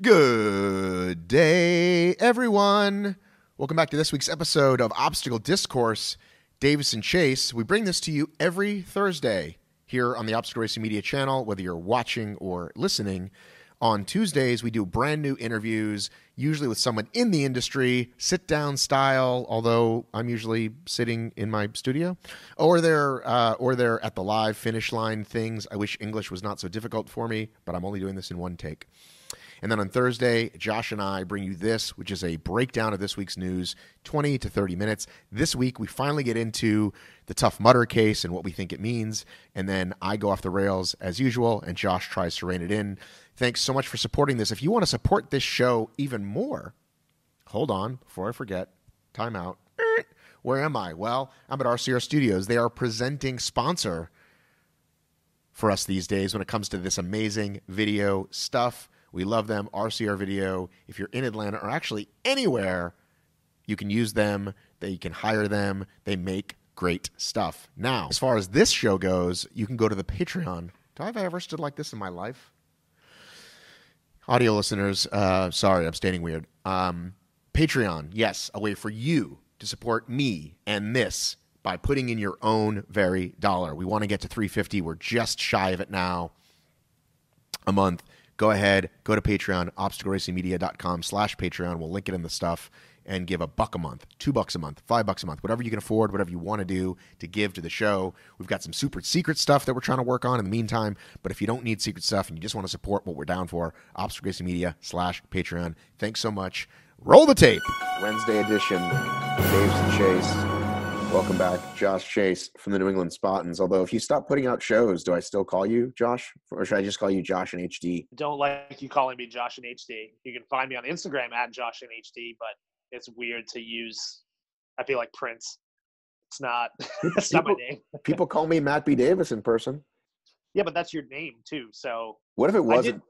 Good day, everyone. Welcome back to this week's episode of Obstacle Discourse, Davis and Chace. We bring this to you every Thursday here on the Obstacle Racing Media channel, whether you're watching or listening. On Tuesdays, we do brand new interviews, usually with someone in the industry, sit-down style, although I'm usually sitting in my studio, or they're at the live finish line things. I wish English was not so difficult for me, but I'm only doing this in one take. And then on Thursday, Josh and I bring you this, which is a breakdown of this week's news, 20 to 30 minutes. This week, we finally get into the Tough Mudder case and what we think it means. And then I go off the rails as usual, and Josh tries to rein it in. Thanks so much for supporting this. If you want to support this show even more, hold on, before I forget, time out. Where am I? Well, I'm at RCR Studios. They are presenting sponsor for us these days when it comes to this amazing video stuff. We love them. RCR Video. If you're in Atlanta or actually anywhere, you can use them. You can hire them. They make great stuff. Now, as far as this show goes, you can go to the Patreon. Have I ever stood like this in my life? Audio listeners, sorry, I'm standing weird. Patreon, yes, a way for you to support me and this by putting in your own very dollar. We want to get to $3.50. We're just shy of it now a month. Go ahead, go to Patreon, obstacleracingmedia.com/Patreon. We'll link it in the stuff and give $1 a month, $2 a month, $5 a month, whatever you can afford, whatever you want to do to give to the show. We've got some super secret stuff that we're trying to work on in the meantime. But if you don't need secret stuff and you just want to support what we're down for, obstacleracingmedia/Patreon. Thanks so much. Roll the tape. Wednesday edition, Davis and Chace. Welcome back, Josh Chace from the New England Spartans. Although, if you stop putting out shows, do I still call you Josh? Or should I just call you Josh and HD? Don't like you calling me Josh and HD. You can find me on Instagram at Josh and HD, but it's weird to use. I feel like Prince. It's not. It's not my name. People call me Matt B. Davis in person. Yeah, but that's your name too. So what if it wasn't?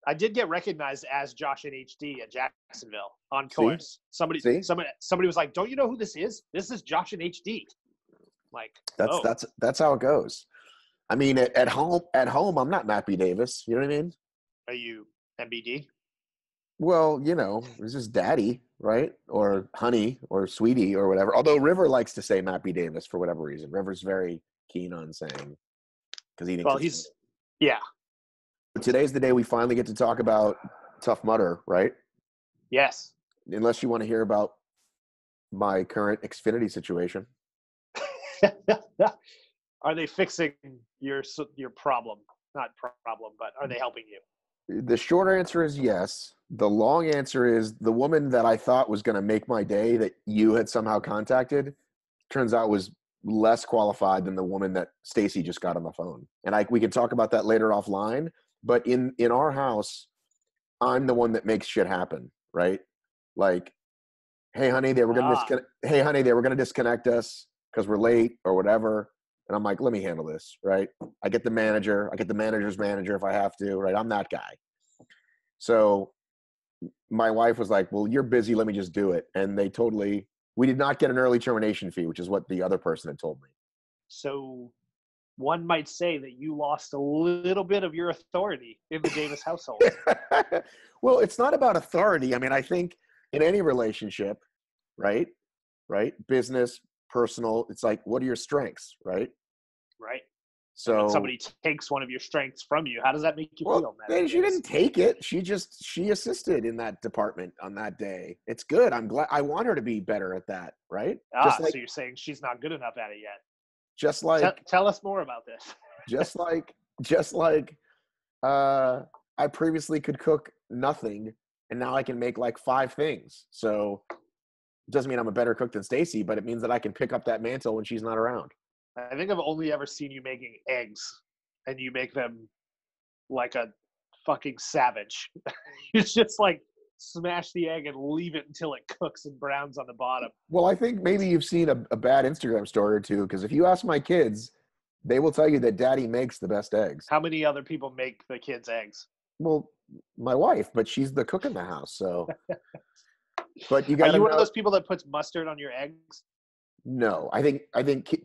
I did get recognized as Josh and HD at Jacksonville on course. Somebody was like, "Don't you know who this is? This is Josh and HD." Like that's how it goes. I mean, at home, I'm not Matt B. Davis. You know what I mean? Are you MBD? Well, it's just Daddy, right? Or Honey, or Sweetie, or whatever. Although River likes to say Matt B. Davis for whatever reason. River's very keen on saying because he thinks yeah. Today's the day we finally get to talk about Tough Mudder, right? Yes. Unless you want to hear about my current Xfinity situation. Are they fixing your problem? Not problem, but are they helping you? The short answer is yes. The long answer is the woman that I thought was going to make my day that you had somehow contacted turns out was less qualified than the woman that Stacy just got on the phone. And we can talk about that later offline. But in our house, I'm the one that makes shit happen, right? Like, hey, honey, they were going to disconnect us because we're late or whatever. And I'm like, let me handle this, right? I get the manager's manager if I have to, right? I'm that guy. So my wife was like, well, you're busy. Let me just do it. And we did not get an early termination fee, which is what the other person had told me. So one might say that you lost a little bit of your authority in the Davis household. Well, it's not about authority. I mean, I think in any relationship, right? Business, personal, it's like, what are your strengths, right? Right. So when somebody takes one of your strengths from you, how does that make you feel? She didn't take it. She assisted in that department on that day. It's good. I'm glad. I want her to be better at that, right? So you're saying she's not good enough at it yet. Just like tell us more about this. just like I previously could cook nothing and now I can make like 5 things. So it doesn't mean I'm a better cook than Stacy, but it means that I can pick up that mantle when she's not around. I think I've only ever seen you making eggs and you make them like a fucking savage. It's just like smash the egg and leave it until it cooks and browns on the bottom. Well, I think maybe you've seen a bad Instagram story or two, because if you ask my kids, they will tell you that Daddy makes the best eggs. How many other people make the kids' eggs? Well, my wife, but she's the cook in the house, so. But you got. Are you one of those people that puts mustard on your eggs? No, I think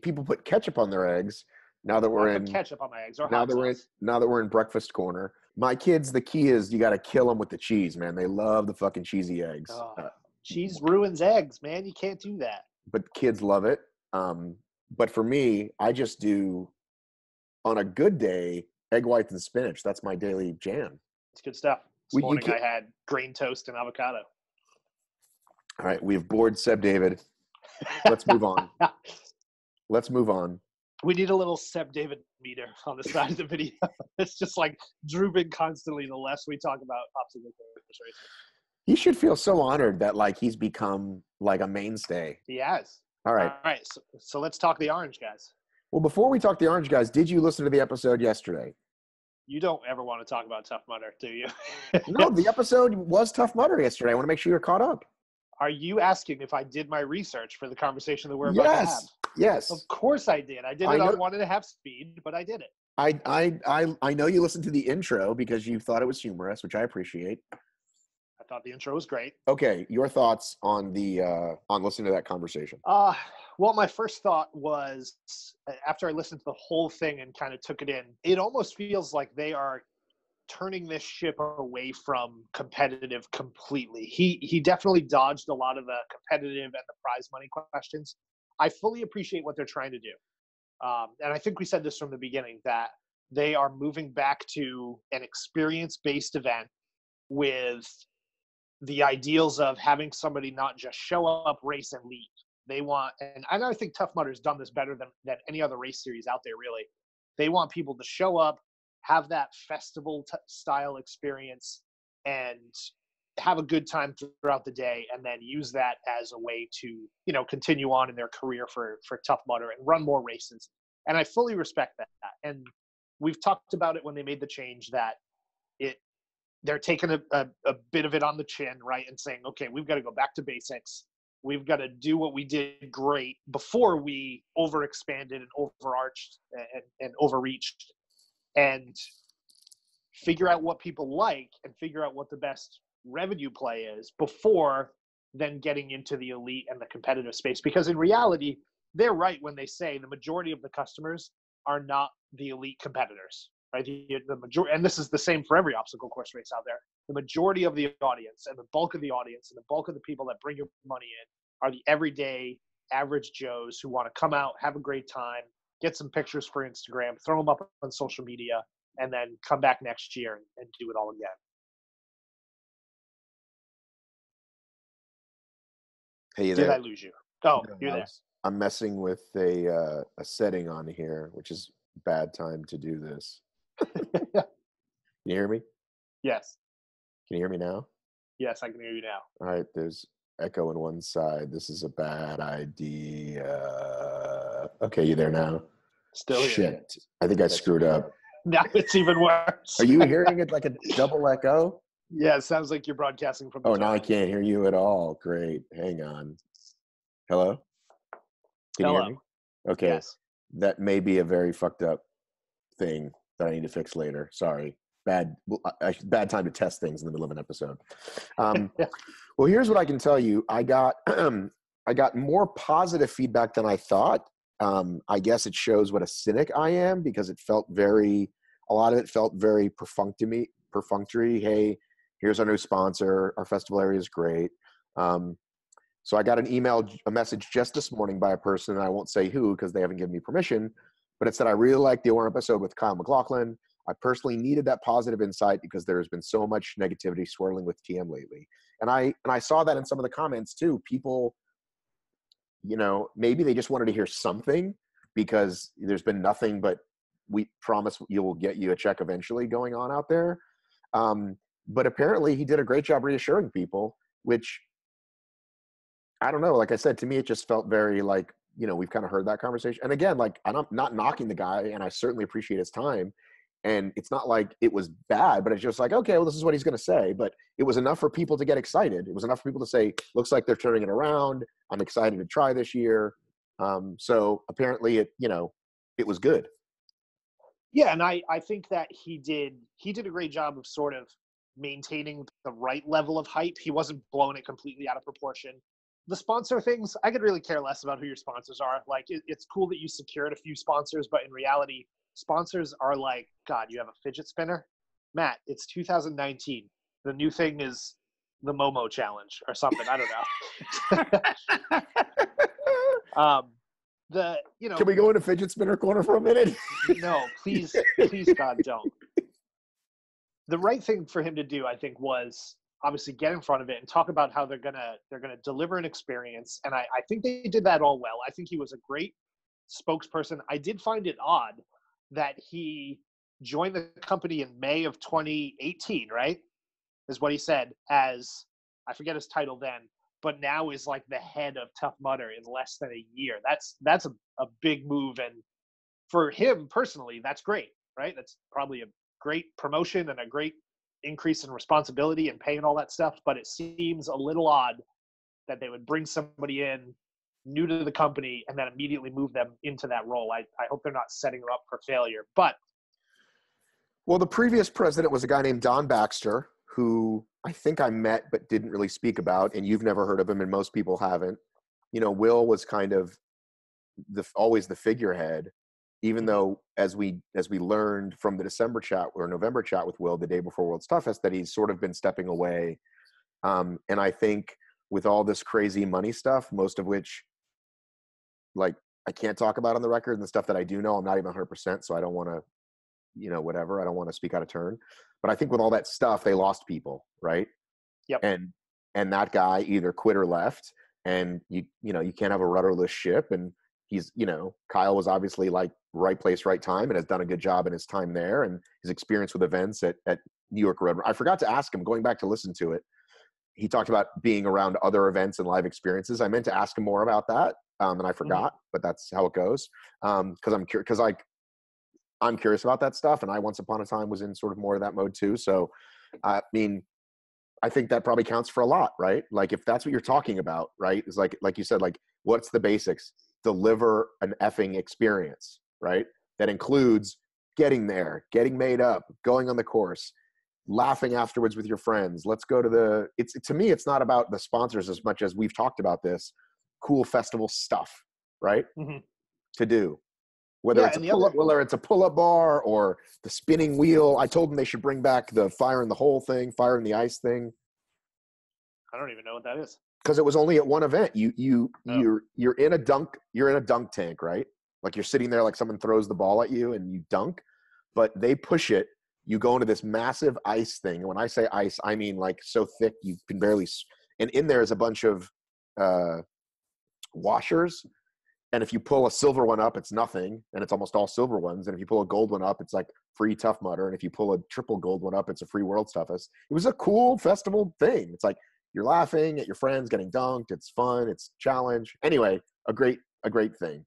people put ketchup on their eggs. Now that we're in ketchup on my eggs, or now that we're in breakfast corner. My kids, the key is you got to kill them with the cheese, man. They love the fucking cheesy eggs. Oh, cheese ruins eggs, man. You can't do that. But kids love it. But for me, I just do, on a good day, egg whites and spinach. That's my daily jam. It's good stuff. This You morning I can't- had grain toast and avocado. All right, we've bored Seb David. Let's move on. Let's move on. We need a little Seb David meter on the side of the video. It's just like drooping constantly the less we talk about obstacle course racing. He should feel so honored that like he's become like a mainstay. He has. All right. All right. So let's talk the orange guys. Well, before we talk the orange guys, did you listen to the episode yesterday? You don't ever want to talk about Tough Mudder, do you? No, the episode was Tough Mudder yesterday. I want to make sure you're caught up. Are you asking if I did my research for the conversation that we're about to have? Yes. Of course I did. I did it on 1.5 speed, but I did it. I know you listened to the intro because you thought it was humorous, which I appreciate. I thought the intro was great. Okay, your thoughts on the on listening to that conversation? Well, my first thought was after I listened to the whole thing and kind of took it in, it almost feels like they are turning this ship away from competitive completely. He definitely dodged a lot of the competitive and the prize money questions. I fully appreciate what they're trying to do. And I think we said this from the beginning, that they are moving back to an experience-based event with the ideals of having somebody not just show up, race, and leave. They want, and I think Tough Mudder's done this better than any other race series out there, really. They want people to show up, have that festival-style experience, and have a good time throughout the day, and then use that as a way to, continue on in their career for Tough Mudder and run more races. And I fully respect that. And we've talked about it when they made the change that they're taking a bit of it on the chin, right, and saying, okay, we've got to go back to basics. We've got to do what we did great before we overexpanded and overarched and overreached, and figure out what people like and figure out what the best revenue play is before then getting into the elite and the competitive space. Because in reality, they're right when they say the majority of the customers are not the elite competitors. Right, the majority, and this is the same for every obstacle course race out there. The majority of the audience and the bulk of the audience and the bulk of the people that bring your money in are the everyday average Joes who want to come out, have a great time, get some pictures for Instagram, throw them up on social media, and then come back next year and do it all again. Hey, you there? Did I lose you? Oh, No, you're there. I'm messing with a setting on here, which is bad time to do this. Can you hear me? Yes. Can you hear me now? Yes, I can hear you now. All right, there's echo on one side. This is a bad idea. Okay, you there now? Still here. Shit. I think I screwed up. Now it's even worse. Are you hearing it like a double echo? Yeah, it sounds like you're broadcasting from the Oh, now I toilet. can't hear you at all. Great. Hang on. Hello? Can you hear me? Okay. Yes. That may be a very fucked up thing that I need to fix later. Sorry. Bad time to test things in the middle of an episode. Well, here's what I can tell you. I got more positive feedback than I thought. I guess it shows what a cynic I am, because a lot of it felt very perfunctory. Hey, here's our new sponsor. Our festival area is great. So I got a message just this morning by a person, and I won't say who because they haven't given me permission, but it said, I really liked the Orem episode with Kyle McLaughlin. I personally needed that positive insight because there has been so much negativity swirling with TM lately. And I saw that in some of the comments too. People, maybe they just wanted to hear something because there's been nothing but we promise you will get you a check eventually going on out there. But apparently he did a great job reassuring people, which I don't know. Like I said, to me, it just felt very like, we've kind of heard that conversation. And again, like I'm not knocking the guy, and I certainly appreciate his time. And it's not like it was bad, but it's just like, okay, well, this is what he's going to say. But it was enough for people to get excited. It was enough for people to say, looks like they're turning it around. I'm excited to try this year. So apparently it was good. Yeah, and I think that he did a great job of sort of maintaining the right level of hype. He wasn't blowing it completely out of proportion. The sponsor things, I could really care less about who your sponsors are. Like, it's cool that you secured a few sponsors, but in reality, sponsors are like, God, you have a fidget spinner? Matt, it's 2019. The new thing is the Momo challenge or something. I don't know. Can we go into fidget spinner corner for a minute? No, please, God, don't. The right thing for him to do, I think, was obviously get in front of it and talk about how they're gonna deliver an experience. And I think they did that all well. I think he was a great spokesperson. I did find it odd that he joined the company in May of 2018, right? Is what he said, as I forget his title then, but now is like the head of Tough Mudder in less than a year. That's a big move, and for him personally, that's great, right? That's probably a great promotion and a great increase in responsibility and pay and all that stuff. But it seems a little odd that they would bring somebody in new to the company and then immediately move them into that role. I hope they're not setting her up for failure. But well, the previous president was a guy named Don Baxter, who I think I met but didn't really speak about, and you've never heard of him, and most people haven't. Will was kind of always the figurehead, even though as we learned from the December chat or November chat with Will the day before World's Toughest, that he's sort of been stepping away. And I think with all this crazy money stuff, most of which, like, I can't talk about on the record, and the stuff that I do know, I'm not even 100%, so I don't want to, whatever. I don't want to speak out of turn. But I think with all that stuff, they lost people, right? Yep. And that guy either quit or left, and you can't have a rudderless ship. And he's, Kyle was obviously like right place, right time, and has done a good job in his time there, and his experience with events at New York Road. I forgot to ask him, going back to listen to it, he talked about being around other events and live experiences. I meant to ask him more about that, and I forgot, but that's how it goes. Because I'm curious about that stuff, and I once upon a time was in sort of more of that mode too. So, I mean, I think that probably counts for a lot, right? Like, if that's what you're talking about, right? It's like you said, like, what's the basics? Deliver an effing experience, right? That includes getting there, getting made up, going on the course, laughing afterwards with your friends. Let's go to to me, it's not about the sponsors as much as we've talked about this cool festival stuff, right? To do. Whether it's a pull-up bar or the spinning wheel. I told them they should bring back the fire in the hole thing, fire in the ice thing. I don't even know what that is. Because it was only at one event. You're in a dunk tank, right? Like, you're sitting there, like someone throws the ball at you and you dunk, but they push it. You go into this massive ice thing. And when I say ice, I mean like so thick you can barely. And in there is a bunch of washers. And if you pull a silver one up, it's nothing, and it's almost all silver ones. And if you pull a gold one up, it's like free Tough Mudder. And if you pull a triple gold one up, it's a free World's Toughest. It was a cool festival thing. It's like you're laughing at your friends getting dunked. It's fun. It's challenge. Anyway, a great thing.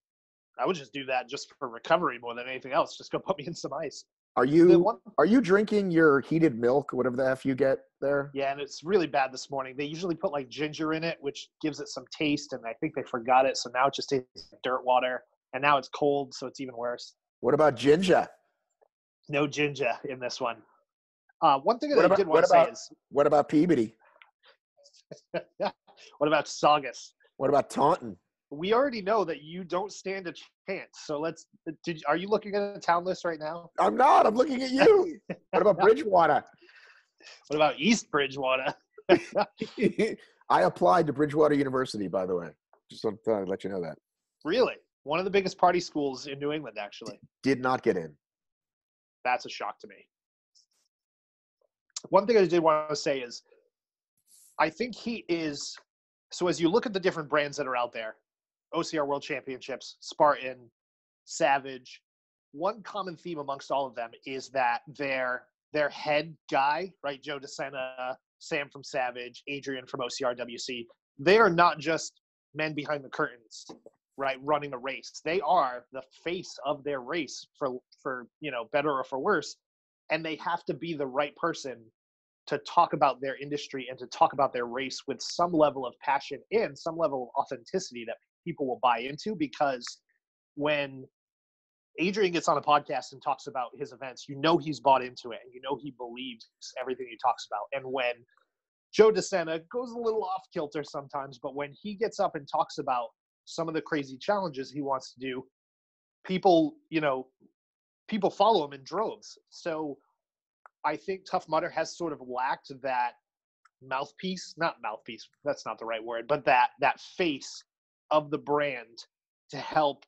I would just do that just for recovery more than anything else. Just go put me in some ice. Are you drinking your heated milk, whatever the F you get there? Yeah, and it's really bad this morning. They usually put like ginger in it, which gives it some taste, and I think they forgot it, so now it just tastes like dirt water. And now it's cold, so it's even worse. What about ginger? No ginger in this one. One thing that I did want to say is... What about Peabody? What about Saugus? What about Taunton? We already know that you don't stand a chance. So are you looking at a town list right now? I'm not. I'm looking at you. What about Bridgewater? What about East Bridgewater? I applied to Bridgewater University, by the way. Just thought I'd let you know that. Really? One of the biggest party schools in New England, actually. Did not get in. That's a shock to me. One thing I did want to say is, I think he is, so as you look at the different brands that are out there, OCR World Championships, Spartan, Savage, one common theme amongst all of them is that their head guy, right, Joe DeSena, Sam from Savage, Adrian from OCRWC, they are not just men behind the curtains, right, running a race. They are the face of their race for better or for worse, and they have to be the right person to talk about their industry and to talk about their race with some level of passion and some level of authenticity that people will buy into. Because when Adrian gets on a podcast and talks about his events, he's bought into it, and he believes everything he talks about. And when Joe DeSena goes a little off kilter sometimes, but when he gets up and talks about some of the crazy challenges he wants to do, people follow him in droves. So I think Tough Mudder has sort of lacked that not mouthpiece, that's not the right word, but that face of the brand to help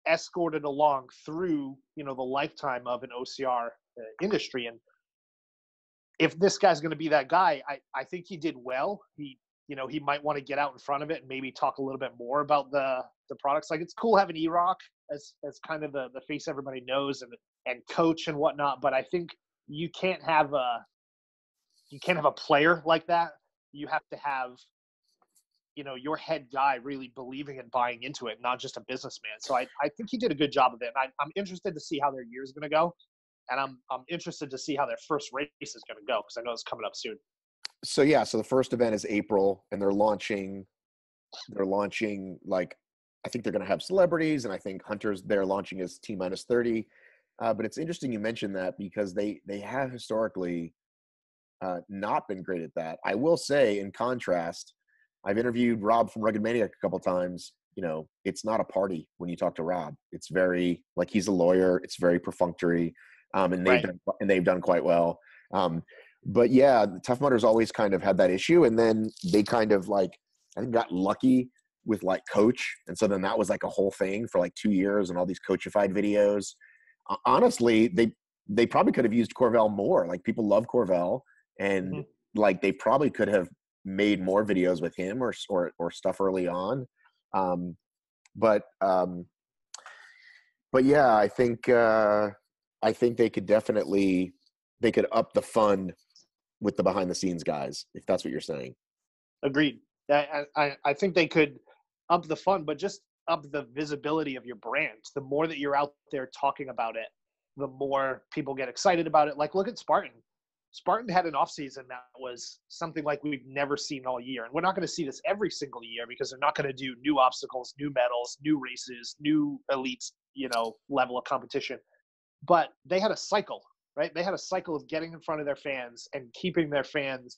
escort it along through, the lifetime of an OCR industry. And if this guy's going to be that guy, I think he did well. He might want to get out in front of it and maybe talk a little bit more about the products. Like, it's cool having E-Rock as kind of the face everybody knows and coach and whatnot. But I think you can't have a player like that. You have to have, your head guy really believing and buying into it, not just a businessman. So I think he did a good job of it. And I'm interested to see how their year's going to go. And I'm interested to see how their first race is going to go, because I know it's coming up soon. So yeah, so the first event is April, and they're launching like, I think they're going to have celebrities, and I think Hunter's they're launching as T minus 30. But it's interesting you mentioned that, because they have historically not been great at that. I will say, in contrast, I've interviewed Rob from Rugged Maniac a couple times. It's not a party when you talk to Rob. It's very, like, he's a lawyer. It's very perfunctory, and they've done quite well. But yeah, Tough Mudder's always kind of had that issue, and then they kind of, like, I think got lucky with, like, Coach, and so then that was like a whole thing for like 2 years, and all these coachified videos. Honestly, they probably could have used Corvell more. Like, people love Corvell, and like, they probably could have made more videos with him or stuff early on. But yeah, I think they could definitely up the fun with the behind the scenes guys, if that's what you're saying. Agreed. I think they could up the fun, but just up the visibility of your brand. The more that you're out there talking about it, the more people get excited about it. Like, look at Spartan. Spartan had an off season that was something like we've never seen all year. And we're not going to see this every single year, because they're not going to do new obstacles, new medals, new races, new elites, level of competition. But they had a cycle, right? They had a cycle of getting in front of their fans and keeping their fans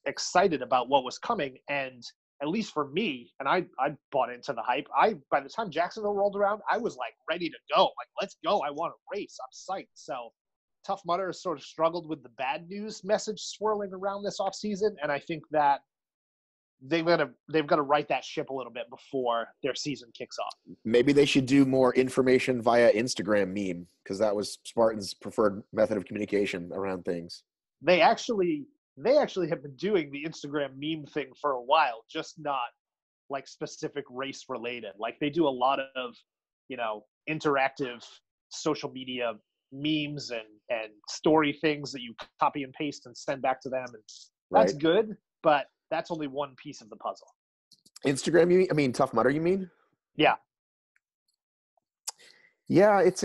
excited about what was coming. And at least for me, and I bought into the hype. By the time Jacksonville rolled around, I was like ready to go. Like, let's go. I want to race. I'm psyched. So Tough Mudder has sort of struggled with the bad news message swirling around this offseason. And I think that they've got to right that ship a little bit before their season kicks off. Maybe they should do more information via Instagram meme, because that was Spartan's preferred method of communication around things. They actually have been doing the Instagram meme thing for a while, just not like specific race related. Like, they do a lot of, interactive social media memes and story things that you copy and paste and send back to them. And that's good, but that's only one piece of the puzzle. Instagram, you mean Tough Mudder, you mean? Yeah. Yeah, it's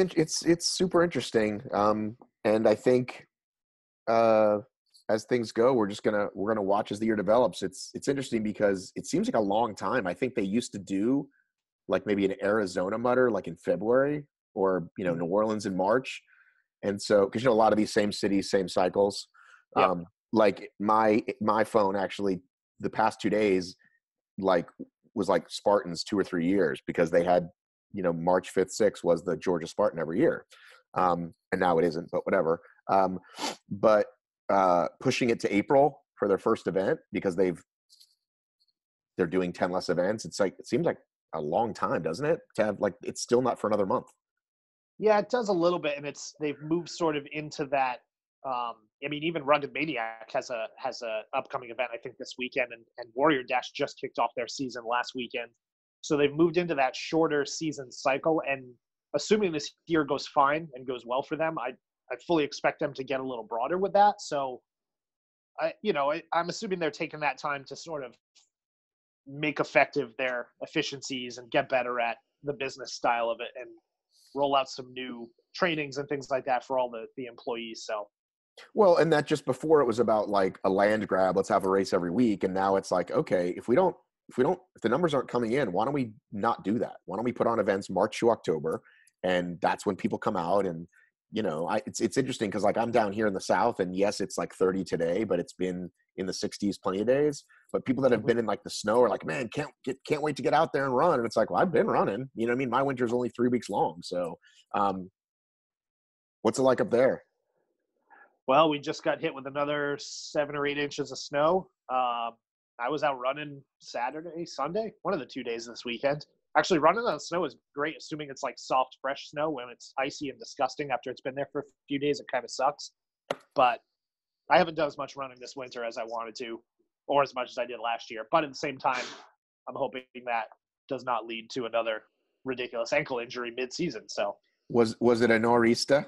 super interesting. And I think as things go, we're gonna watch as the year develops. It's interesting because it seems like a long time. I think they used to do like maybe an Arizona Mudder like in February, or New Orleans in March. And so, because a lot of these same cities, same cycles. Yep. Like my phone actually the past 2 days was like Spartans 2 or 3 years, because they had March 5th, 6th was the Georgia Spartan every year, and now it isn't, but whatever. But pushing it to April for their first event, because they're doing 10 less events. It's like, it seems like a long time, doesn't it? To have, like, it's still not for another month. Yeah, it does a little bit, and they've moved sort of into that. Even Rugged Maniac has a upcoming event, I think, this weekend, and Warrior Dash just kicked off their season last weekend. So they've moved into that shorter season cycle, and assuming this year goes fine and goes well for them, I fully expect them to get a little broader with that. So, I'm assuming they're taking that time to sort of make effective their efficiencies and get better at the business style of it, and roll out some new trainings and things like that for all the employees. So, well, and that just before it was about like a land grab, let's have a race every week. And now it's like, okay, if the numbers aren't coming in, why don't we not do that? Why don't we put on events March to October? And that's when people come out. And, it's interesting, because like, I'm down here in the South, and yes, it's like 30 today, but it's been in the 60s plenty of days. But people that have been in like the snow are like, man, can't wait to get out there and run. And it's like, well, I've been running, my winter's only 3 weeks long. So what's it like up there? Well, we just got hit with another 7 or 8 inches of snow. I was out running Saturday, Sunday, one of the 2 days this weekend. Actually, running on snow is great, assuming it's like soft, fresh snow. When it's icy and disgusting after it's been there for a few days, it kind of sucks. But I haven't done as much running this winter as I wanted to, or as much as I did last year. But at the same time, I'm hoping that does not lead to another ridiculous ankle injury mid-season. So Was it a nor'easter?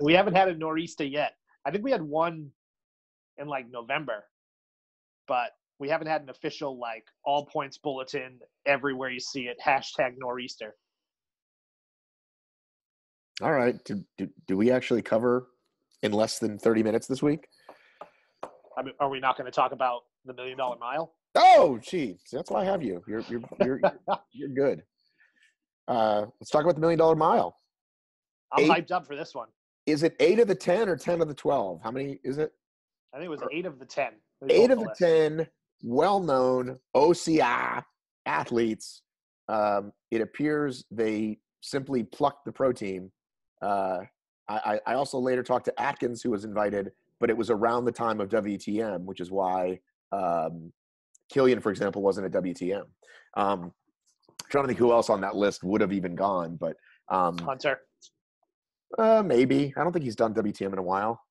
we haven't had a nor'easter yet. I think we had one in like November, but we haven't had an official like all points bulletin everywhere you see it #nor'easter. All right. Do we actually cover in less than 30 minutes this week? I mean, are we not going to talk about the $1 Million Mile? Oh, gee, that's why I have you. You're good. Let's talk about the $1 Million Mile. I'm hyped up for this one. Is it 8 of the 10 or 10 of the 12? How many is it? I think it was 8 of the 10. 8 of the 10 well-known OCI athletes. It appears they simply plucked the pro team. I also later talked to Atkins, who was invited, but it was around the time of WTM, which is why Killian, for example, wasn't at WTM. Trying to think who else on that list would have even gone, but Hunter. Maybe. I don't think he's done WTM in a while.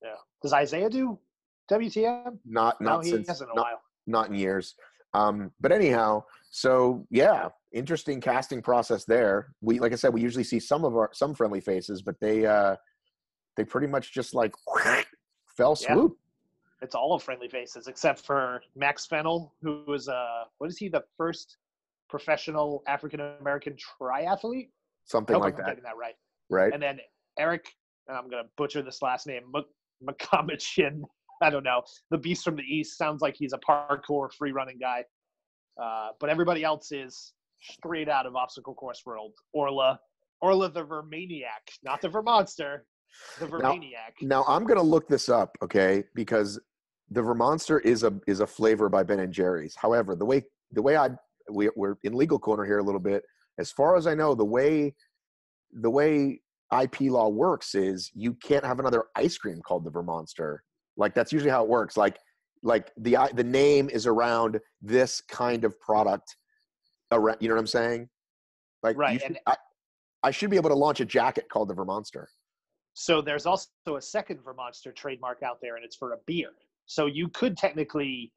Yeah. Does Isaiah do WTM? Not he since hasn't in a while. Not in years. But anyhow, so yeah, interesting casting process there. We, like I said, we usually see some friendly faces, but they pretty much just like fell swoop. Yeah. It's all of friendly faces except for Max Fennell, who was the first professional African American triathlete? Something like that. I'm getting that right. Right. And then Eric, and I'm gonna butcher this last name, Makamachin. I don't know. The Beast from the East sounds like he's a parkour free running guy. But everybody else is straight out of obstacle course world. Orla the Vermaniac, not the Vermonster, the Vermaniac. Now I'm gonna look this up, okay? Because the Vermonster is a flavor by Ben and Jerry's. However, the way we're in legal corner here a little bit. As far as I know, the way IP law works is you can't have another ice cream called the Vermonster. Like that's usually how it works. Like the name is around this kind of product. Around, you know what I'm saying? Like right. I should be able to launch a jacket called the Vermonster. So there's also a second Vermonster trademark out there, and it's for a beer. So you could technically.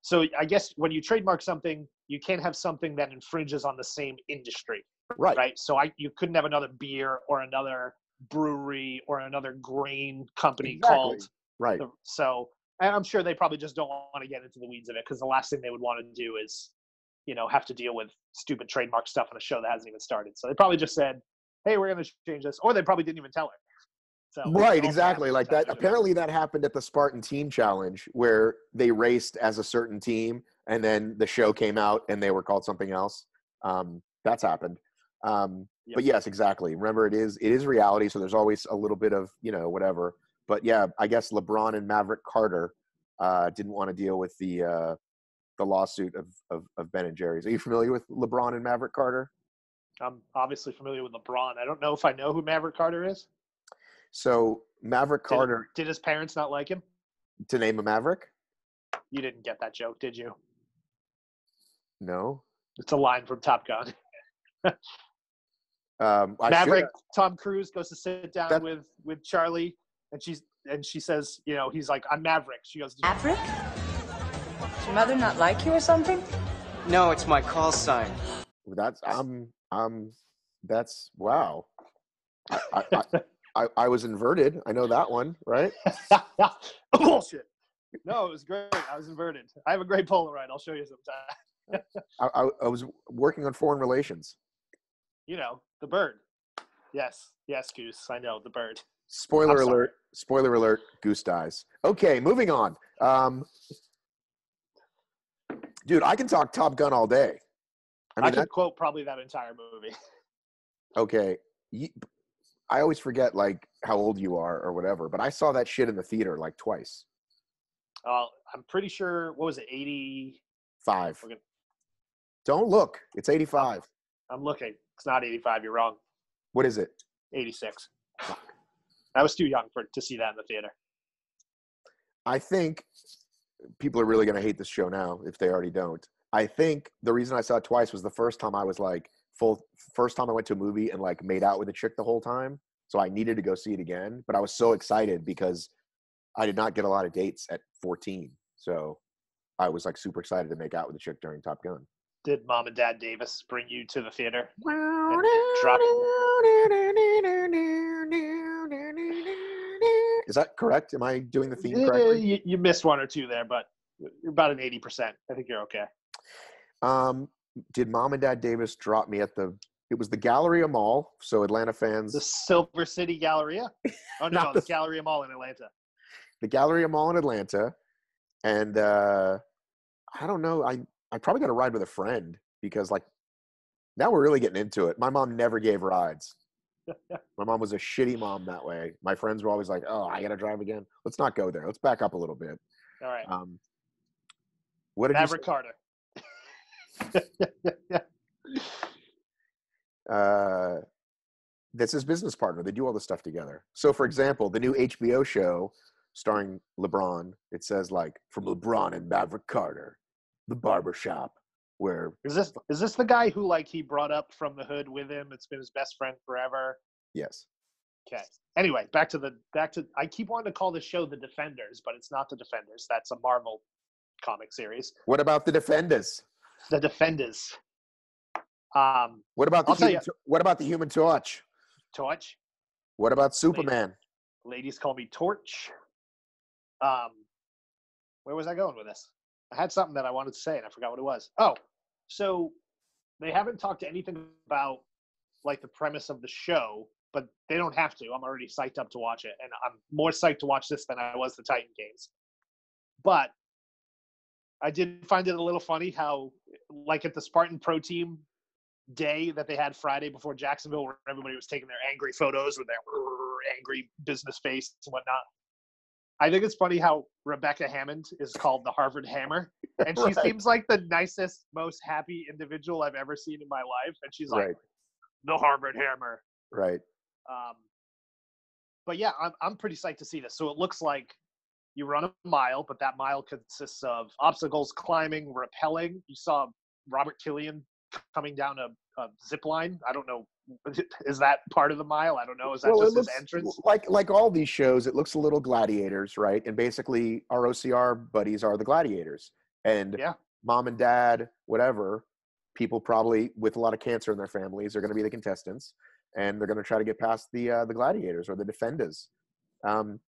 So I guess when you trademark something, you can't have something that infringes on the same industry. Right. So you couldn't have another beer or another brewery or another grain company called. Right. So I'm sure they probably just don't want to get into the weeds of it because the last thing they would want to do is, have to deal with stupid trademark stuff on a show that hasn't even started. So they probably just said, hey, we're going to change this. Or they probably didn't even tell her. So right, exactly. Like that. Apparently that happened at the Spartan Team Challenge where they raced as a certain team and then the show came out and they were called something else. That's happened. But yes, exactly. Remember, it is reality. So there's always a little bit of, whatever. But yeah, I guess LeBron and Maverick Carter didn't want to deal with the lawsuit of Ben and Jerry's. Are you familiar with LeBron and Maverick Carter? I'm obviously familiar with LeBron. I don't know if I know who Maverick Carter is. So Maverick Carter. Did his parents not like him? To name a Maverick? You didn't get that joke, did you? No. It's a line from Top Gun. Maverick, Tom Cruise goes to sit down with Charlie, and she says, he's like, I'm Maverick. She goes, Maverick? Does your mother not like you or something? No, it's my call sign. That's that's wow. I was inverted. I know that one, right? Bullshit. No, it was great. I was inverted. I have a great Polaroid. I'll show you sometime. I was working on foreign relations. The bird. Yes, Goose. I know, the bird. Spoiler alert, Goose dies. Okay, moving on. Dude, I can talk Top Gun all day. I could quote probably that entire movie. Okay. I always forget, how old you are or whatever, but I saw that shit in the theater, twice. I'm pretty sure, what was it, 85. Don't look. It's 85. I'm looking. It's not 85. You're wrong. What is it? 86. I was too young to see that in the theater. I think people are really going to hate this show now if they already don't. I think the reason I saw it twice was the first time I was like first time I went to a movie and like made out with a chick the whole time. So I needed to go see it again. But I was so excited because I did not get a lot of dates at 14. So I was like super excited to make out with a chick during Top Gun. Did Mom and Dad Davis bring you to the theater and drop you? Is that correct? Am I doing the theme correctly? You missed one or two there, but you're about an 80%. I think you're okay. Did Mom and Dad Davis drop me at it was the Galleria Mall, so Atlanta fans. The Silver City Galleria? Oh, no, the Galleria Mall in Atlanta. The Galleria Mall in Atlanta. And I don't know. I probably got to ride with a friend because, like, now we're really getting into it. My mom never gave rides. My mom was a shitty mom that way. My friends were always like, oh, I got to drive again. Let's not go there. Let's back up a little bit. All right. What did Maverick Carter. That's his business partner. They do all this stuff together. So, for example, the new HBO show starring LeBron, it says like from LeBron and Maverick Carter, the barbershop. Where is this the guy who like he brought up from the hood with him? It's been his best friend forever. Yes. Okay. Anyway, back to I keep wanting to call this show The Defenders, but it's not The Defenders. That's a Marvel comic series. What about The Defenders? The Defenders. What about the Human Torch? Torch. What about Superman? Ladies call me Torch. Where was I going with this? I had something that I wanted to say and I forgot what it was. Oh, so they haven't talked anything about like the premise of the show, but they don't have to. I'm already psyched up to watch it, and I'm more psyched to watch this than I was the Titan games. But I did find it a little funny how, like at the Spartan Pro Team day that they had Friday before Jacksonville, where everybody was taking their angry photos with their angry business face and whatnot. I think it's funny how Rebecca Hammond is called the Harvard Hammer, and she seems like the nicest, most happy individual I've ever seen in my life. And she's like, the Harvard Hammer. Right. But yeah, I'm pretty psyched to see this. So it looks like you run a mile, but that mile consists of obstacles, climbing, rappelling. You saw Robert Killian coming down a zip line. I don't know. Is that part of the mile? I don't know. Is that just his entrance? Like all these shows, it looks a little Gladiators, right? And basically our OCR buddies are the Gladiators. And Mom and Dad, whatever, people probably with a lot of cancer in their families are going to be the contestants. And they're going to try to get past the Gladiators or the Defenders. I'm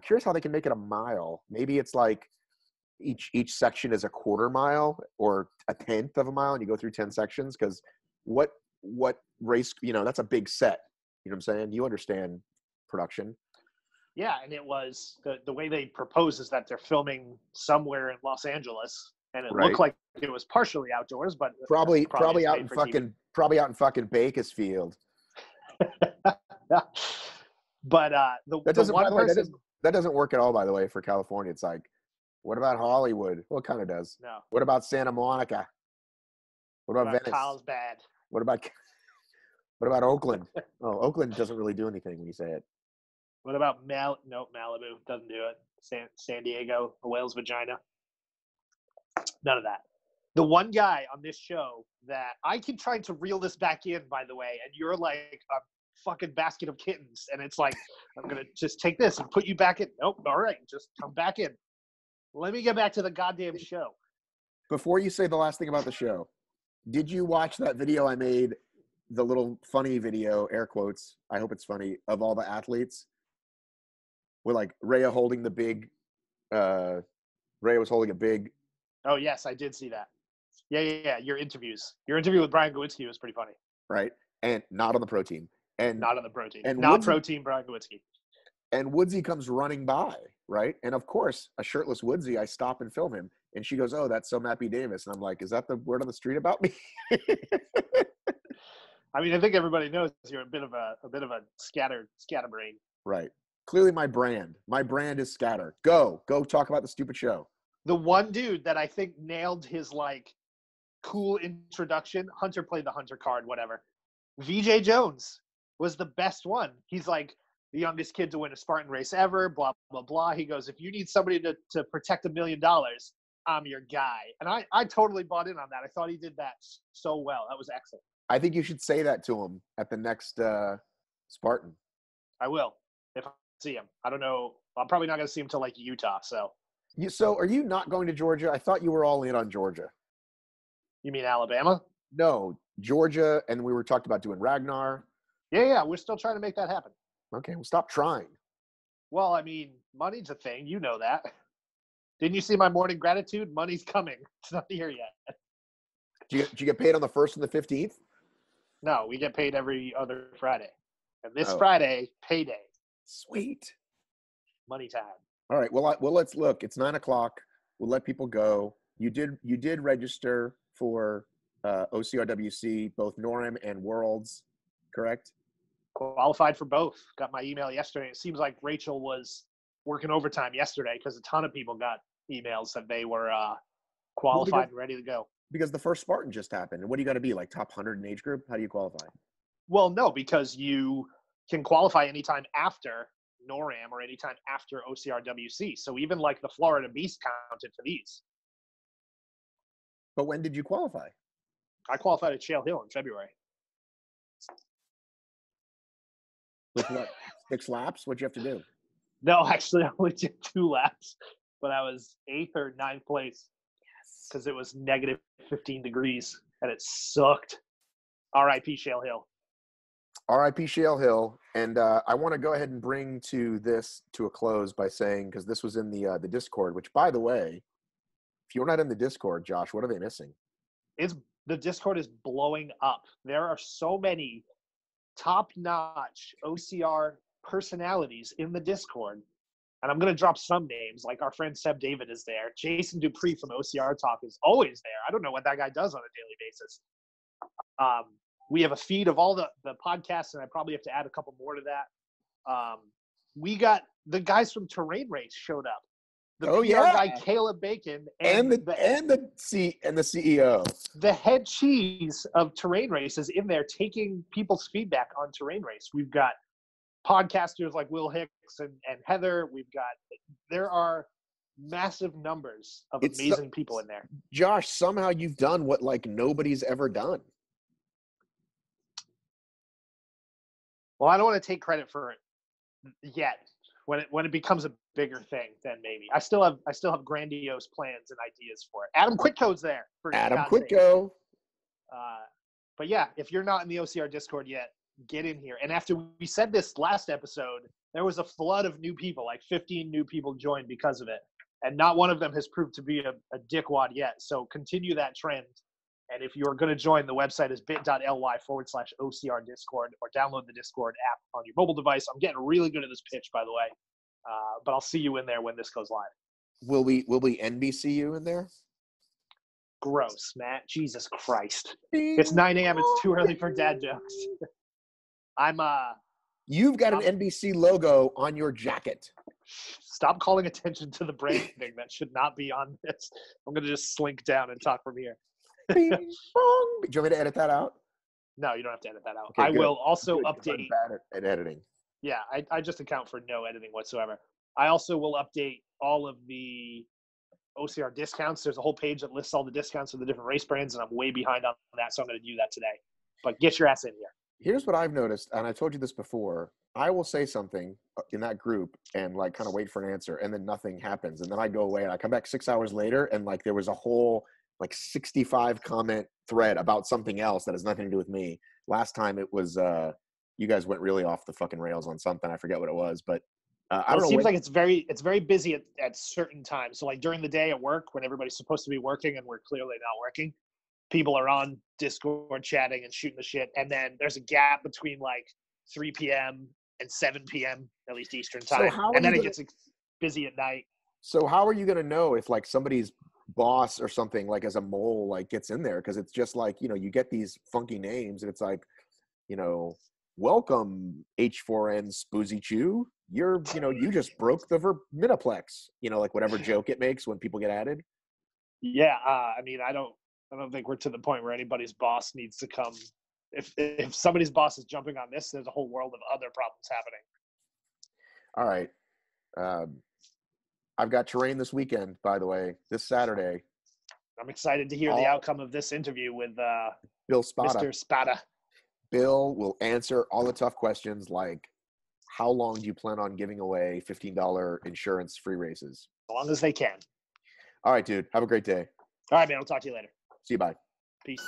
curious how they can make it a mile. Maybe it's like each section is a quarter mile or a tenth of a mile, and you go through 10 sections. Because what race? That's a big set. You know what I'm saying? You understand production. Yeah, and it was the way they propose is that they're filming somewhere in Los Angeles, and it looked like it was partially outdoors, but probably out in fucking Bakersfield. But that doesn't work at all, by the way, for California. It's like, what about Hollywood? Well, it kind of does. No. What about Santa Monica? What about Venice? Carlsbad? What about Oakland? Oh, Oakland doesn't really do anything when you say it. What about Malibu? Doesn't do it. San Diego, a whale's vagina. None of that. The one guy on this show that I keep trying to reel this back in, by the way, and you're like a fucking basket of kittens, and it's like, I'm going to just take this and put you back in. Nope. All right. Just come back in. Let me get back to the goddamn show. Before you say the last thing about the show, did you watch that video I made, the little funny video, air quotes, I hope it's funny, of all the athletes? With like Rhea holding the big, Rhea was holding a big. Oh, yes, I did see that. Yeah. Your interview with Brian Gawitsky was pretty funny. Right. And not on the pro team. And not on the pro team. And not pro team Brian Gawitsky. And Woodsy comes running by, right? And of course, a shirtless Woodsy, I stop and film him. And she goes, oh, that's so Mappy Davis. And I'm like, is that the word on the street about me? I mean, I think everybody knows you're a bit of a scatterbrain. Right. Clearly my brand is scatter. Go talk about the stupid show. The one dude that I think nailed his like cool introduction, Hunter played the Hunter card, whatever. VJ Jones was the best one. He's like, the youngest kid to win a Spartan race ever, blah, blah, blah. He goes, if you need somebody to protect $1 million, I'm your guy. And I totally bought in on that. I thought he did that so well. That was excellent. I think you should say that to him at the next Spartan. I will if I see him. I don't know. I'm probably not going to see him till like Utah. So So are you not going to Georgia? I thought you were all in on Georgia. you mean Alabama? No, Georgia, and we were talked about doing Ragnar. Yeah. We're still trying to make that happen. Okay, well, stop trying. Well, I mean, money's a thing. You know that. Didn't you see my morning gratitude? Money's coming. It's not here yet. Did you get paid on the 1st and the 15th? No, we get paid every other Friday. And this Friday, payday. Sweet. Money time. All right. Well, let's look. It's 9:00. We'll let people go. You did register for OCRWC, both NORAM and Worlds, correct? Qualified for both. Got my email yesterday. It seems like Rachel was working overtime yesterday because a ton of people got emails that they were qualified and ready to go. Because the first Spartan just happened. And what do you got to be, like top 100 in age group? How do you qualify? Well, no, because you can qualify anytime after NORAM or anytime after OCRWC. So even like the Florida Beast counted for these. But when did you qualify? I qualified at Shale Hill in February. With what? 6 laps? What'd you have to do? No, actually, I only did 2 laps, but I was 8th or 9th place because it was negative 15 degrees and it sucked. R.I.P. Shale Hill. R.I.P. Shale Hill. And I want to go ahead and bring this to a close by saying, because this was in the Discord, which, by the way, if you're not in the Discord, Josh, what are they missing? The Discord is blowing up. There are so many top-notch OCR personalities in the Discord. And I'm going to drop some names, like our friend Seb David is there. Jason Dupree from OCR Talk is always there. I don't know what that guy does on a daily basis. We have a feed of all the podcasts, and I probably have to add a couple more to that. We got the guys from Terrain Race showed up. The PR guy Caleb Bacon and the CEO. The head cheese of Terrain Race is in there taking people's feedback on Terrain Race. We've got podcasters like Will Hicks and Heather. There are massive numbers of amazing people in there. Josh, somehow you've done what like nobody's ever done. Well, I don't want to take credit for it yet. When it becomes a bigger thing, then maybe. I still have grandiose plans and ideas for it. Adam Quitco's there. Adam Quitco. But yeah, if you're not in the OCR Discord yet, get in here. And after we said this last episode, there was a flood of new people, like 15 new people joined because of it. And not one of them has proved to be a dickwad yet. So continue that trend. And if you're going to join, the website is bit.ly/OCR Discord, or download the Discord app on your mobile device. I'm getting really good at this pitch, by the way. But I'll see you in there when this goes live. Will we NBC you in there? Gross, Matt. Jesus Christ. It's 9 a.m. It's too early for dad jokes. You've got an NBC logo on your jacket. Stop calling attention to the branding that should not be on this. I'm going to just slink down and talk from here. Do you want me to edit that out? No, you don't have to edit that out. Okay, I will also update. I'm bad at editing. Yeah, I just account for no editing whatsoever. I also will update all of the OCR discounts. There's a whole page that lists all the discounts of the different race brands, and I'm way behind on that, so I'm going to do that today. But get your ass in here. Here's what I've noticed, and I told you this before. I will say something in that group and like kind of wait for an answer, and then nothing happens. And then I go away, and I come back 6 hours later, and like there was a whole like 65 comment thread about something else that has nothing to do with me. Last time it was you guys went really off the fucking rails on something. I forget what it was, but I don't know. It seems like it's very busy at certain times. So like during the day at work when everybody's supposed to be working and we're clearly not working, people are on Discord chatting and shooting the shit. And then there's a gap between like 3 p.m. and 7 p.m., at least Eastern time. And then it gets busy at night. So how are you going to know if like somebody's boss or something like as a mole like gets in there? Because it's just like, you get these funky names and it's like, welcome H4N Spoozy Chew. You just broke the Verminiplex, like whatever joke it makes when people get added. Yeah. I mean, I don't think we're to the point where anybody's boss needs to come. If somebody's boss is jumping on this, there's a whole world of other problems happening. All right. I've got terrain this weekend, by the way, this Saturday. I'm excited to hear the outcome of this interview with Bill Spada. Mr. Spada. Bill will answer all the tough questions like, how long do you plan on giving away $15 insurance free races? As long as they can. All right, dude. Have a great day. All right, man. I'll talk to you later. See you. Bye. Peace.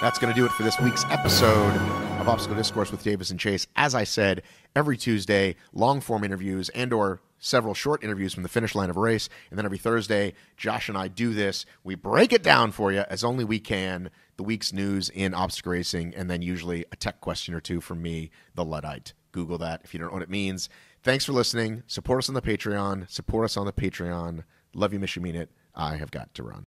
That's going to do it for this week's episode of Obstacle Discourse with Davis and Chace. As I said, every Tuesday, long-form interviews and or several short interviews from the finish line of a race. And then every Thursday, Josh and I do this. We break it down for you as only we can, the week's news in obstacle racing, and then usually a tech question or two from me, the Luddite. Google that if you don't know what it means. Thanks for listening. Support us on the Patreon. Support us on the Patreon. Love you, miss you, mean it. I have got to run.